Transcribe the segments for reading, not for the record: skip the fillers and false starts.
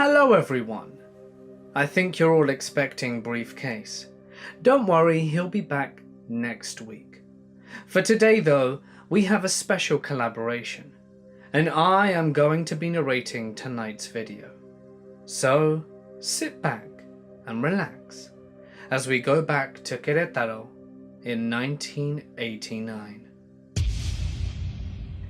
Hello everyone. I think you're all expecting Briefcase. Don't worry, he'll be back next week. For today though, we have a special collaboration, and I am going to be narrating tonight's video. So, sit back and relax as we go back to Querétaro in 1989.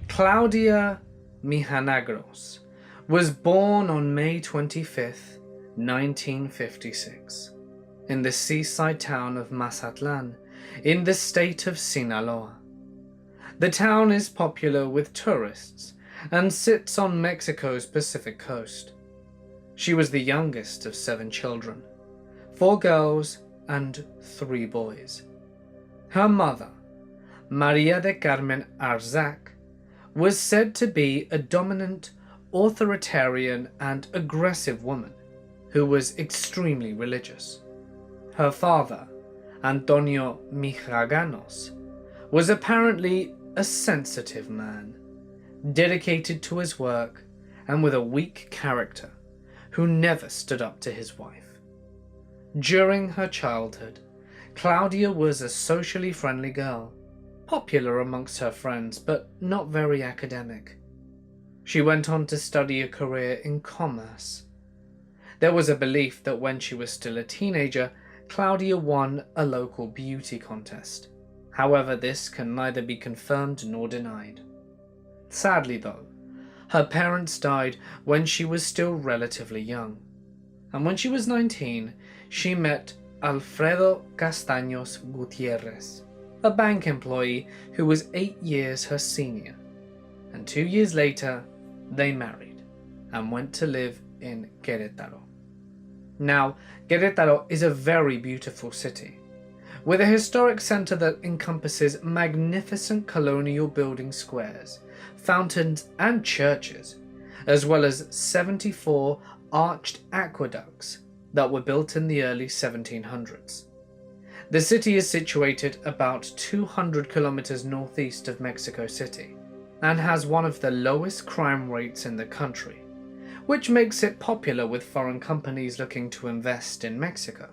Claudia Mijangos was born on May 25th, 1956, in the seaside town of Mazatlan, in the state of Sinaloa. The town is popular with tourists and sits on Mexico's Pacific coast. She was the youngest of 7 children, 4 girls and 3 boys. Her mother, Maria de Carmen Arzac, was said to be a dominant, authoritarian and aggressive woman who was extremely religious. Her father, Antonio Mijangos, was apparently a sensitive man, dedicated to his work and with a weak character, who never stood up to his wife. During her childhood, Claudia was a socially friendly girl, popular amongst her friends but not very academic. She went on to study a career in commerce. There was a belief that when she was still a teenager, Claudia won a local beauty contest. However, this can neither be confirmed nor denied. Sadly though, her parents died when she was still relatively young, and when she was 19, she met Alfredo Castaños Gutierrez, a bank employee who was 8 years her senior, and 2 years later, they married and went to live in Querétaro. Now, Querétaro is a very beautiful city, with a historic centre that encompasses magnificent colonial building squares, fountains and churches, as well as 74 arched aqueducts that were built in the early 1700s. The city is situated about 200 kilometers northeast of Mexico City, and has one of the lowest crime rates in the country, which makes it popular with foreign companies looking to invest in Mexico.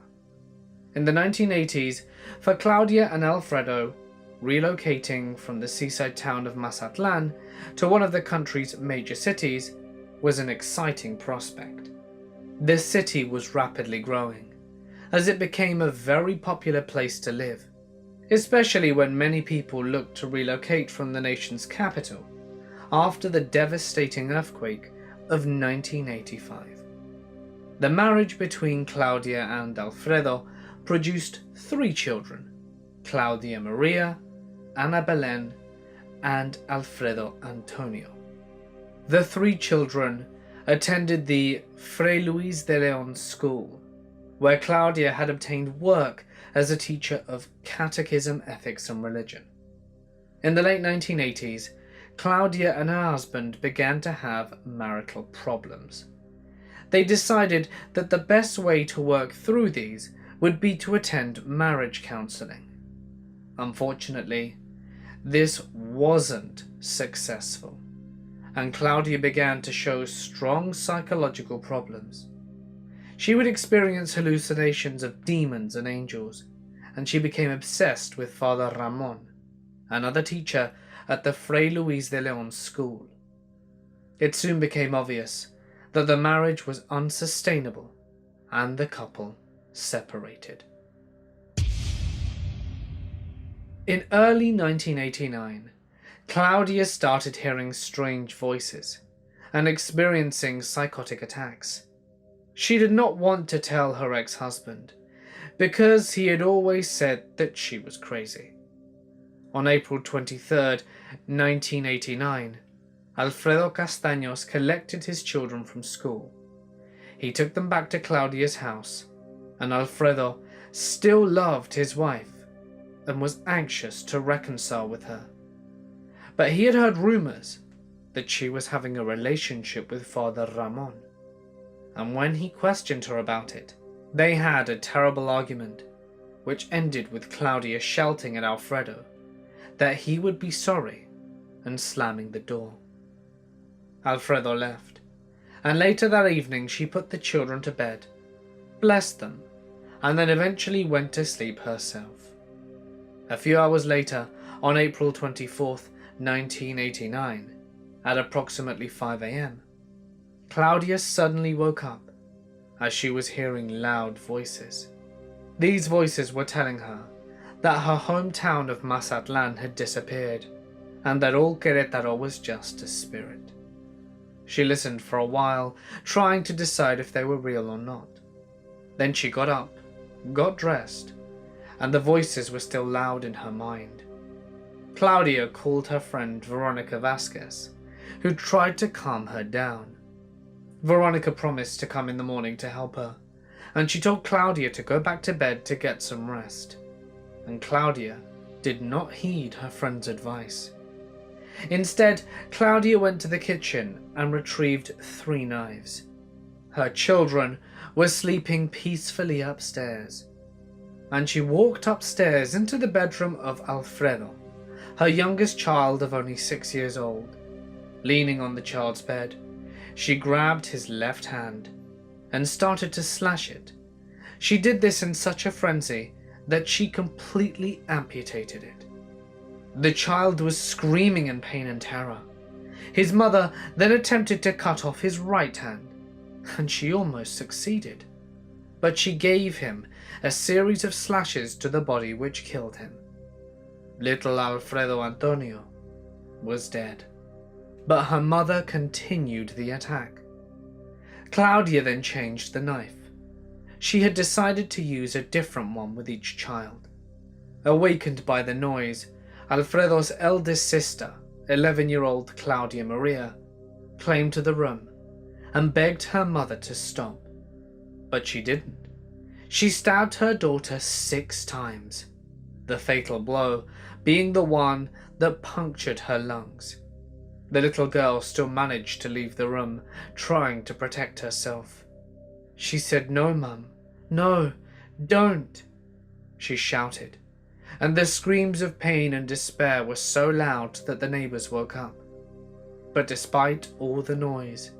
In the 1980s, for Claudia and Alfredo, relocating from the seaside town of Mazatlan to one of the country's major cities was an exciting prospect. This city was rapidly growing, as it became a very popular place to live, especially when many people looked to relocate from the nation's capital after the devastating earthquake of 1985. The marriage between Claudia and Alfredo produced 3 children: Claudia Maria, Ana Belén, and Alfredo Antonio. The 3 children attended the Fray Luis de León school, where Claudia had obtained work as a teacher of catechism, ethics and religion. In the late 1980s, Claudia and her husband began to have marital problems. They decided that the best way to work through these would be to attend marriage counseling. Unfortunately, this wasn't successful, and Claudia began to show strong psychological problems. She would experience hallucinations of demons and angels, and she became obsessed with Father Ramon, another teacher at the Fray Luis de León school. It soon became obvious that the marriage was unsustainable, and the couple separated. In early 1989, Claudia started hearing strange voices and experiencing psychotic attacks. She did not want to tell her ex-husband, because he had always said that she was crazy. On April 23rd, 1989, Alfredo Castaños collected his children from school. He took them back to Claudia's house, and Alfredo still loved his wife and was anxious to reconcile with her. But he had heard rumors that she was having a relationship with Father Ramon, and when he questioned her about it, they had a terrible argument, which ended with Claudia shouting at Alfredo that he would be sorry and slamming the door. Alfredo left, and later that evening she put the children to bed, blessed them, and then eventually went to sleep herself. A few hours later, on April 24th, 1989, at approximately 5 a.m., Claudia suddenly woke up as she was hearing loud voices. These voices were telling her that her hometown of Mazatlan had disappeared and that all Querétaro was just a spirit. She listened for a while, trying to decide if they were real or not. Then she got up, got dressed, and the voices were still loud in her mind. Claudia called her friend Veronica Vasquez, who tried to calm her down. Veronica promised to come in the morning to help her, and she told Claudia to go back to bed to get some rest. And Claudia did not heed her friend's advice. Instead, Claudia went to the kitchen and retrieved 3 knives. Her children were sleeping peacefully upstairs, and she walked upstairs into the bedroom of Alfredo, her youngest child of only 6 years old. Leaning on the child's bed, she grabbed his left hand and started to slash it. She did this in such a frenzy that she completely amputated it. The child was screaming in pain and terror. His mother then attempted to cut off his right hand, and she almost succeeded. But she gave him a series of slashes to the body which killed him. Little Alfredo Antonio was dead, but her mother continued the attack. Claudia then changed the knife. She had decided to use a different one with each child. Awakened by the noise, Alfredo's eldest sister, 11-year-old Claudia Maria, came to the room and begged her mother to stop. But she didn't. She stabbed her daughter 6 times, the fatal blow being the one that punctured her lungs. The little girl still managed to leave the room, trying to protect herself. She said, "No, Mum, no, don't," she shouted, and the screams of pain and despair were so loud that the neighbors woke up. But despite all the noise,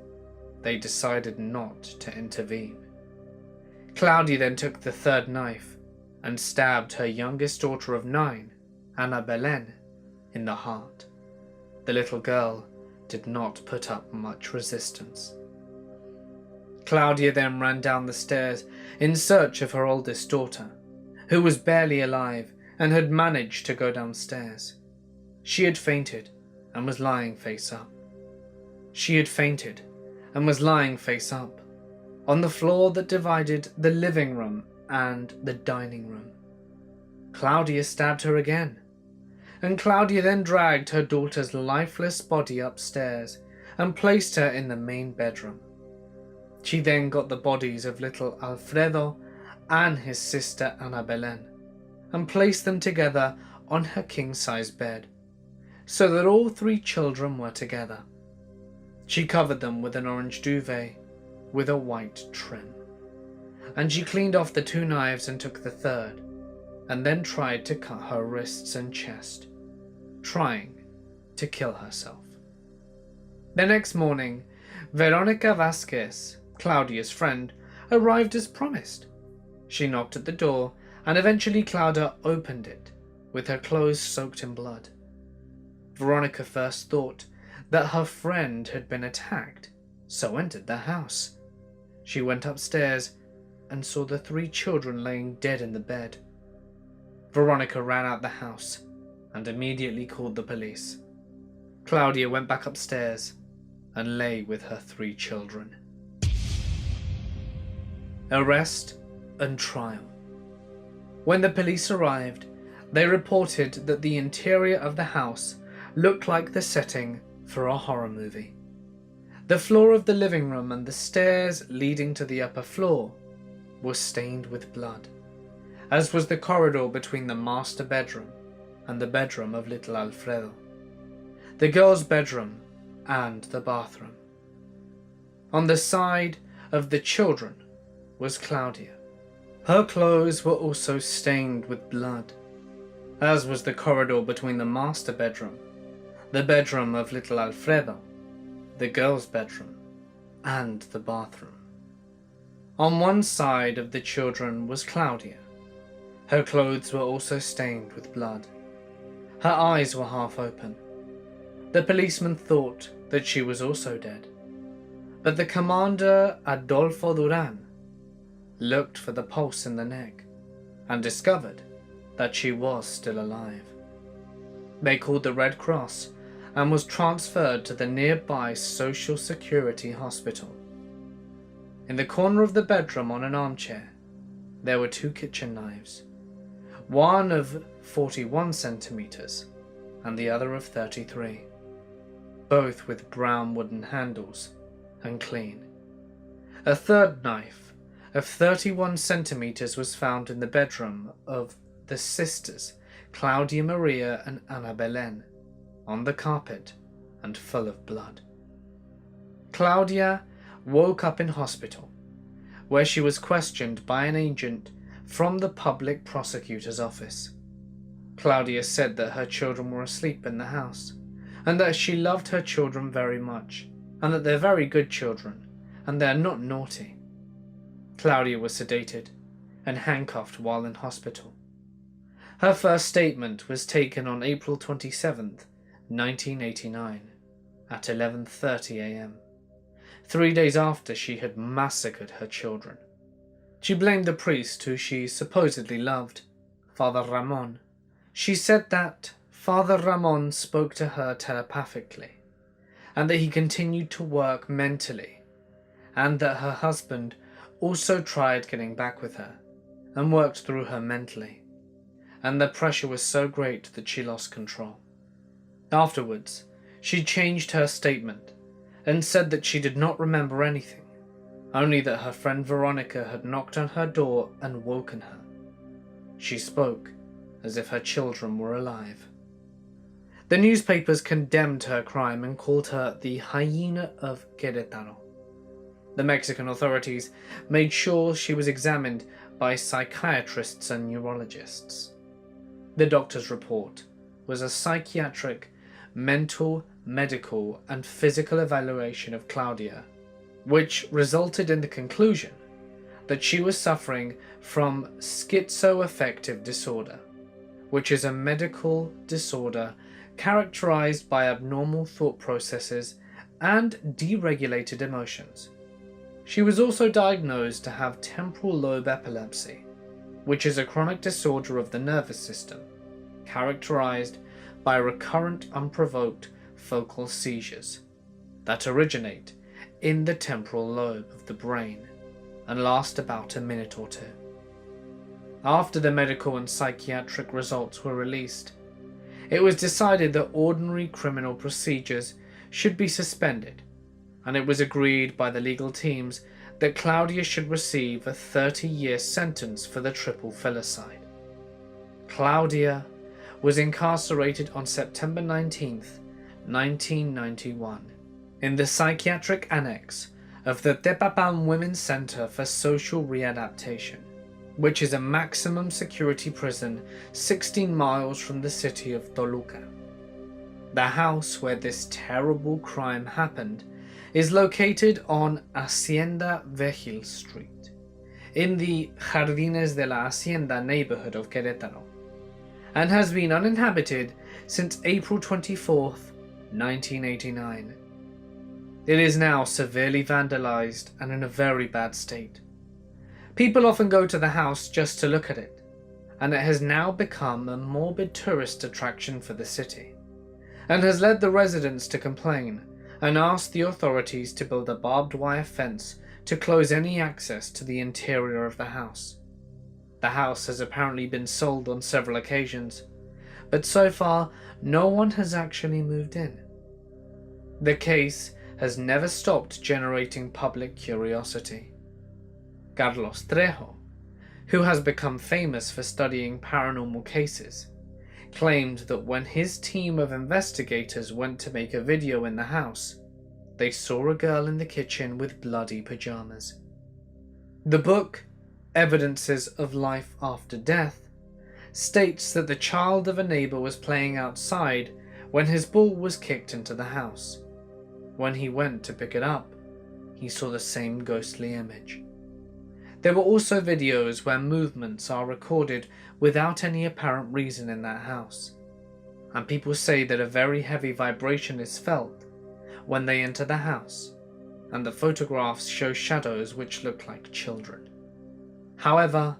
they decided not to intervene. Claudia then took the 3rd knife and stabbed her youngest daughter of 9, Ana Belén, in the heart. The little girl did not put up much resistance. Claudia then ran down the stairs in search of her oldest daughter, who was barely alive and had managed to go downstairs. She had fainted and was lying face up. On the floor that divided the living room and the dining room. Claudia stabbed her again, and Claudia then dragged her daughter's lifeless body upstairs and placed her in the main bedroom. She then got the bodies of little Alfredo and his sister Ana Belén and placed them together on her king-size bed, so that all 3 children were together. She covered them with an orange duvet with a white trim, and she cleaned off the 2 knives and took the 3rd, and then tried to cut her wrists and chest, trying to kill herself. The next morning, Veronica Vasquez, Claudia's friend, arrived as promised. She knocked at the door, and eventually Claudia opened it, with her clothes soaked in blood. Veronica first thought that her friend had been attacked, so entered the house. She went upstairs and saw the 3 children laying dead in the bed. Veronica ran out the house and immediately called the police. Claudia went back upstairs and lay with her 3 children. Arrest and trial. When the police arrived, they reported that the interior of the house looked like the setting for a horror movie. The floor of the living room and the stairs leading to the upper floor were stained with blood, as was the corridor between the master bedroom and the bedroom of little Alfredo, the girl's bedroom and the bathroom. On the side of the children was Claudia. Her clothes were also stained with blood, as was the corridor between the master bedroom, the bedroom of little Alfredo, the girl's bedroom, and the bathroom. On one side of the children was Claudia. Her clothes were also stained with blood. Her eyes were half open. The policeman thought that she was also dead, but the commander, Adolfo Duran, looked for the pulse in the neck and discovered that she was still alive. They called the Red Cross and was transferred to the nearby Social Security Hospital. In the corner of the bedroom on an armchair, there were 2 kitchen knives, one of 41 centimeters and the other of 33, both with brown wooden handles and clean. A third knife of 31 centimeters was found in the bedroom of the sisters Claudia Maria and Ana Belén, on the carpet and full of blood. Claudia woke up in hospital, where she was questioned by an agent from the public prosecutor's office. Claudia said that her children were asleep in the house, and that she loved her children very much, and that they're very good children, and they're not naughty. Claudia was sedated and handcuffed while in hospital. Her first statement was taken on April 27th, 1989, at 11:30 a.m., 3 days after she had massacred her children. She blamed the priest who she supposedly loved, Father Ramon. She said that Father Ramon spoke to her telepathically, and that he continued to work mentally, and that her husband also tried getting back with her and worked through her mentally, and the pressure was so great that she lost control. Afterwards, she changed her statement and said that she did not remember anything, only that her friend Veronica had knocked on her door and woken her. She spoke as if her children were alive. The newspapers condemned her crime and called her the hyena of Querétaro. The Mexican authorities made sure she was examined by psychiatrists and neurologists. The doctor's report was a psychiatric, mental, medical, and physical evaluation of Claudia, which resulted in the conclusion that she was suffering from schizoaffective disorder, which is a medical disorder characterized by abnormal thought processes and deregulated emotions. She was also diagnosed to have temporal lobe epilepsy, which is a chronic disorder of the nervous system, characterized by recurrent unprovoked focal seizures that originate in the temporal lobe of the brain and last about a minute or 2. After the medical and psychiatric results were released, it was decided that ordinary criminal procedures should be suspended, and it was agreed by the legal teams that Claudia should receive a 30-year sentence for the triple filicide. Claudia was incarcerated on September 19th, 1991, in the psychiatric annex of the Tepapam Women's Center for Social Readaptation, which is a maximum security prison 16 miles from the city of Toluca. The house where this terrible crime happened is located on Hacienda Vejil Street, in the Jardines de la Hacienda neighborhood of Querétaro, and has been uninhabited since April 24th, 1989. It is now severely vandalized and in a very bad state. People often go to the house just to look at it, and it has now become a morbid tourist attraction for the city, and has led the residents to complain and ask the authorities to build a barbed wire fence to close any access to the interior of the house. The house has apparently been sold on several occasions, but so far no one has actually moved in. The case has never stopped generating public curiosity. Carlos Trejo, who has become famous for studying paranormal cases, claimed that when his team of investigators went to make a video in the house, they saw a girl in the kitchen with bloody pajamas. The book, Evidences of Life After Death, states that the child of a neighbor was playing outside when his ball was kicked into the house. When he went to pick it up, he saw the same ghostly image. There were also videos where movements are recorded without any apparent reason in that house, and people say that a very heavy vibration is felt when they enter the house, and the photographs show shadows which look like children. However,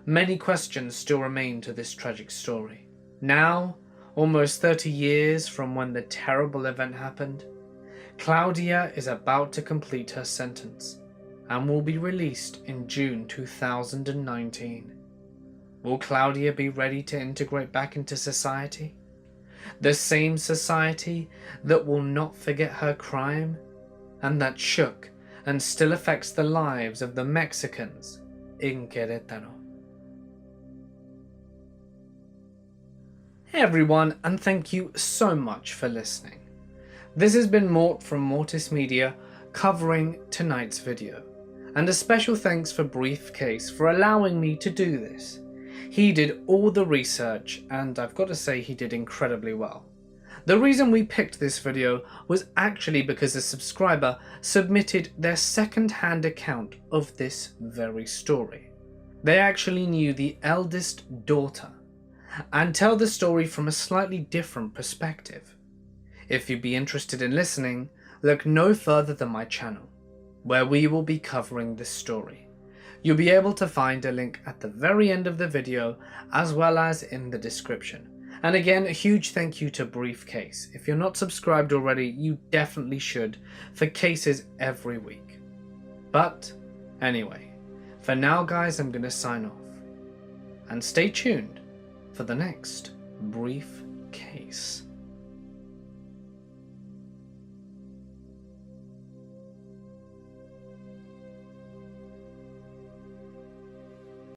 many questions still remain to this tragic story. Now, almost 30 years from when the terrible event happened, Claudia is about to complete her sentence and will be released in June 2019. Will Claudia be ready to integrate back into society? The same society that will not forget her crime and that shook and still affects the lives of the Mexicans in Querétaro. Hey everyone, and thank you so much for listening. This has been Mort from Mortis Media covering tonight's video, and a special thanks for Briefcase for allowing me to do this. He did all the research, and I've got to say he did incredibly well. The reason we picked this video was actually because a subscriber submitted their second-hand account of this very story. They actually knew the eldest daughter and tell the story from a slightly different perspective. If you'd be interested in listening, look no further than my channel, where we will be covering this story. You'll be able to find a link at the very end of the video as well as in the description. And again, a huge thank you to Briefcase. If you're not subscribed already, you definitely should, for cases every week. But anyway, for now guys, I'm going to sign off. And stay tuned for the next Briefcase.